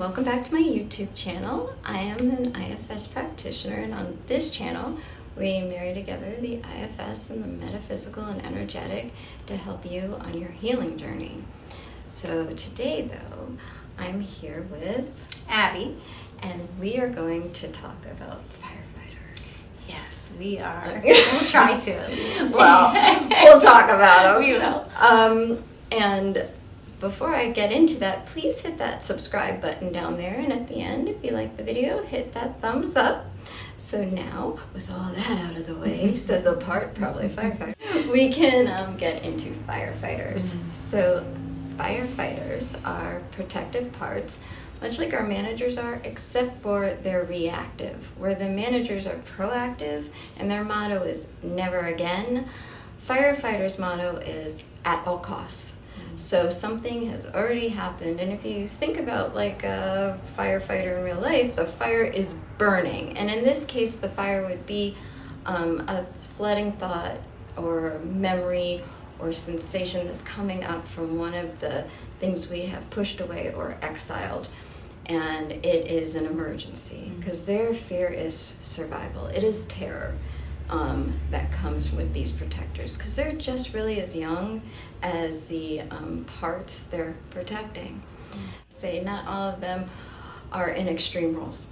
welcome back to my YouTube channel. I am an IFS practitioner, and on this channel we marry together the IFS and the metaphysical and energetic to help you on your healing journey. So today though, I'm here with Abby, and we are going to talk about firefighters. Yes, we are. We'll try to at least. Well, we'll talk about them. We will. And before I get into that, please hit that subscribe button down there, and at the end, if you like the video, hit that thumbs up. So now, with all that out of the way, says the part, probably firefighter, we can get into firefighters. So firefighters are protective parts, much like our managers are, except for they're reactive. Where the managers are proactive and their motto is never again, firefighters' motto is at all costs. So something has already happened, and if you think about like a firefighter in real life, the fire is burning, and in this case the fire would be a flooding thought or memory or sensation that's coming up from one of the things we have pushed away or exiled, and it is an emergency because their fear is survival. It is terror that comes with these protectors, because they're just really as young as the parts they're protecting. Say not all of them are in extreme roles.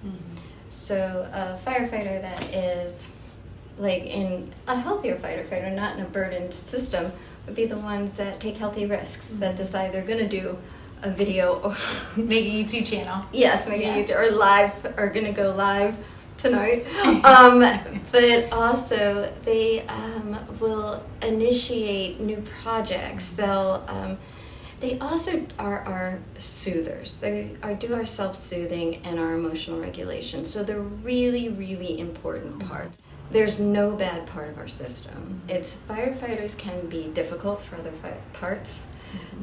So a firefighter that is like in a healthier firefighter, not in a burdened system, would be the ones that take healthy risks, that decide they're going to do a video or make a YouTube channel. Yes, make a YouTube, or live, or going to go live tonight. But also they will initiate new projects. They also are our soothers. They do our self-soothing and our emotional regulation. So they're really, really important parts. There's no bad part of our system. It's firefighters can be difficult for other parts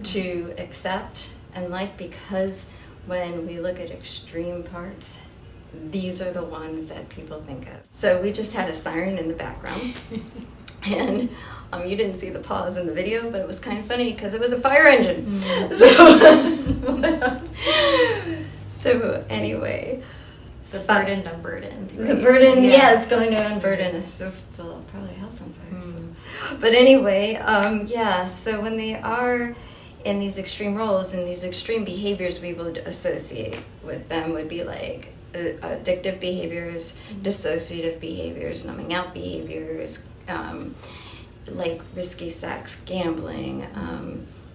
to accept and like, because when we look at extreme parts, these are the ones that people think of. So we just had a siren in the background, and you didn't see the pause in the video, but it was kind of funny because it was a fire engine. So anyway, the burdened, unburdened. Right? The burden, yes, going to unburden. So it'll probably house on fire. So. But anyway, so when they are in these extreme roles and these extreme behaviors, we would associate with them would be like addictive behaviors, dissociative behaviors, numbing out behaviors, like risky sex, gambling,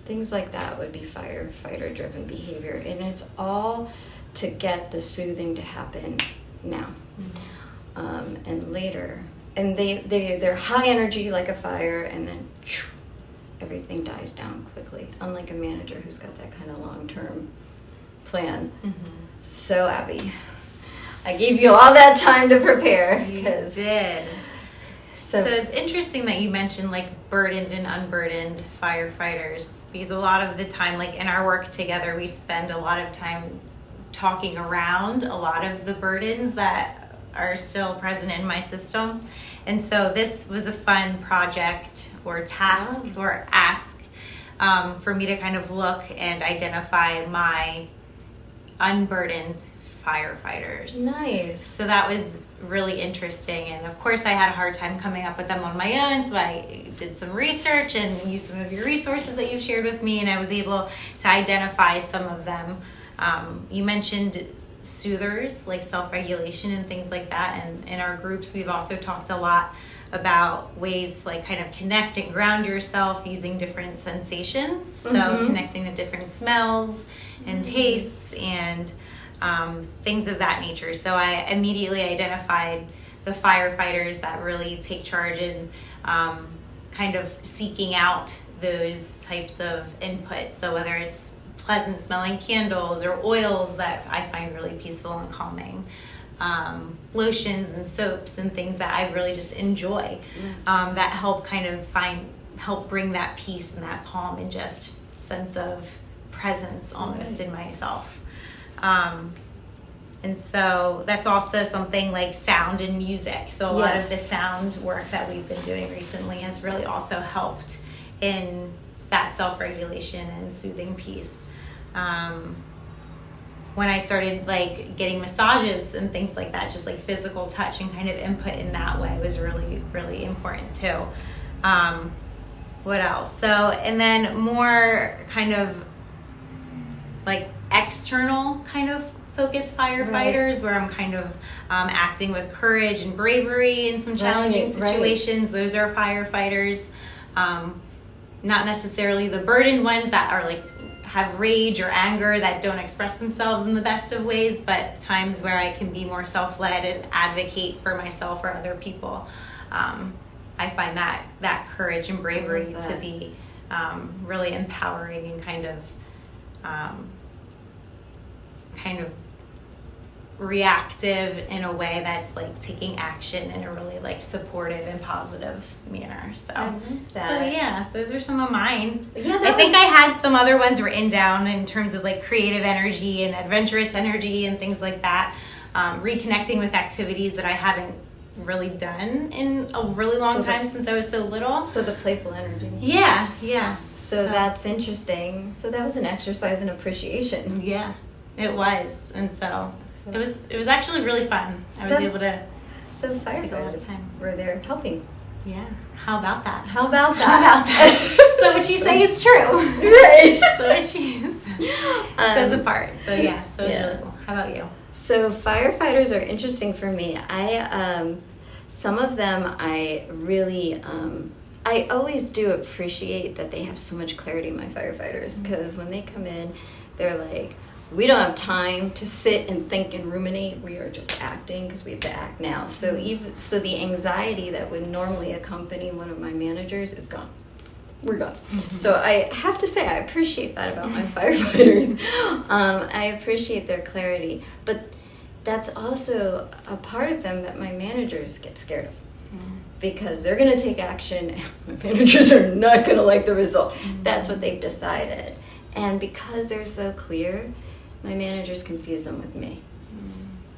things like that would be firefighter driven behavior, and it's all to get the soothing to happen now and later, and they're high energy like a fire, and then everything dies down quickly, unlike a manager who's got that kind of long-term plan. So Abby, I gave you all that time to prepare. You did. So it's interesting that you mentioned like burdened and unburdened firefighters, because a lot of the time, like in our work together, we spend a lot of time talking around a lot of the burdens that are still present in my system. And so this was a fun project or task or ask for me to kind of look and identify my unburdened firefighters. Nice. So that was really interesting, and of course I had a hard time coming up with them on my own, so I did some research and used some of your resources that you shared with me, and I was able to identify some of them. You mentioned soothers, like self-regulation and things like that, and in our groups we've also talked a lot about ways like kind of connect and ground yourself using different sensations, so connecting to different smells and tastes and things of that nature. So I immediately identified the firefighters that really take charge in kind of seeking out those types of inputs. So whether it's pleasant smelling candles or oils that I find really peaceful and calming, lotions and soaps and things that I really just enjoy, that help kind of help bring that peace and that calm and just sense of presence almost in myself. And so that's also something like sound and music. So a lot of the sound work that we've been doing recently has really also helped in that self-regulation and soothing piece. when I started like getting massages and things like that, just like physical touch and kind of input in that way was really, really important too. What else? So, and then more kind of like external kind of focused firefighters, where I'm kind of acting with courage and bravery in some challenging situations. Those are firefighters. Not necessarily the burdened ones that are like have rage or anger that don't express themselves in the best of ways, but times where I can be more self-led and advocate for myself or other people. I find that courage and bravery to be really empowering and kind of reactive in a way that's like taking action in a really like supportive and positive manner. So yeah, those are some of mine. I think I had some other ones written down in terms of like creative energy and adventurous energy and things like that. Reconnecting with activities that I haven't really done in a really long time since I was so little. So the playful energy. Yeah. So that's interesting. So that was an exercise in appreciation. Yeah, it was. And so it was actually really fun. I was able to take a lot of time. Were there helping. Yeah. How about that? So what you say is true. Right. So what she says apart. So yeah, so it's really cool. How about you? So firefighters are interesting for me. Some of them I really, I always do appreciate that they have so much clarity, my firefighters, because when they come in, they're like, we don't have time to sit and think and ruminate. We are just acting because we have to act now. So the anxiety that would normally accompany one of my managers is gone. We're gone. So I have to say I appreciate that about my firefighters. I appreciate their clarity, but that's also a part of them that my managers get scared of. Because they're going to take action and my managers are not going to like the result. That's what they've decided. And because they're so clear, my managers confuse them with me.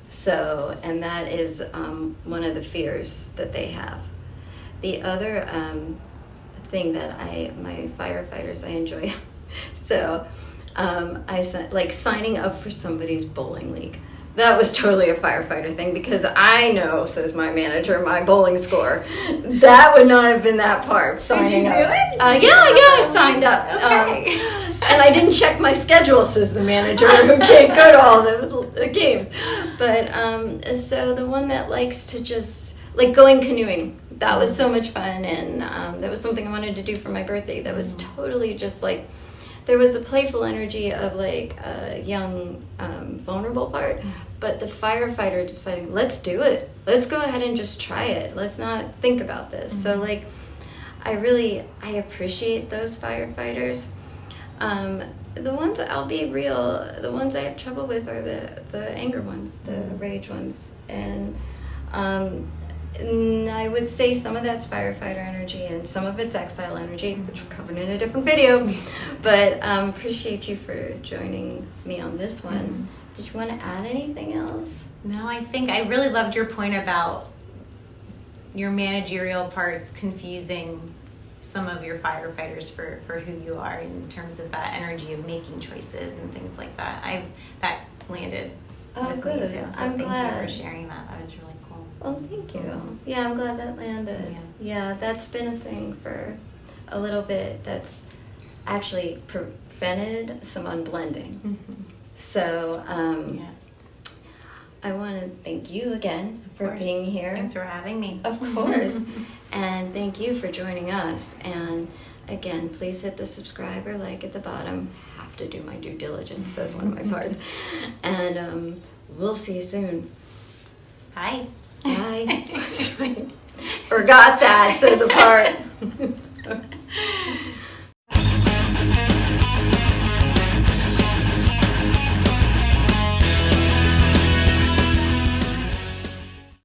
So, and that is one of the fears that they have. The other thing that my firefighters, I enjoy. So, like signing up for somebody's bowling league. That was totally a firefighter thing because I know, says my manager, my bowling score. That would not have been that part. Did you do it? I signed up. Okay. And I didn't check my schedule, says the manager, who can't go to all the games. But so the one that likes to just, like going canoeing, that was so much fun. And that was something I wanted to do for my birthday. That was totally just like, there was the playful energy of like a young, vulnerable part, but the firefighter deciding, let's do it. Let's go ahead and just try it. Let's not think about this. So like, I appreciate those firefighters. The ones, I'll be real, the ones I have trouble with are the anger ones, the rage ones. And I would say some of that's firefighter energy and some of it's exile energy, which we're covering in a different video. But appreciate you for joining me on this one. Did you want to add anything else? No, I think I really loved your point about your managerial parts confusing some of your firefighters for who you are in terms of that energy of making choices and things like that. That landed with good. me too. So I'm glad. Thank you for sharing that. That was really cool. Well, thank you. Yeah, I'm glad that landed. Yeah, that's been a thing for a little bit. That's actually prevented some unblending. So I want to thank you again for being here. Thanks for having me. Of course. And thank you for joining us. And again, please hit the subscribe or like at the bottom. Have to do my due diligence, says one of my parts. And we'll see you soon. Bye. Bye. Forgot that, says a part.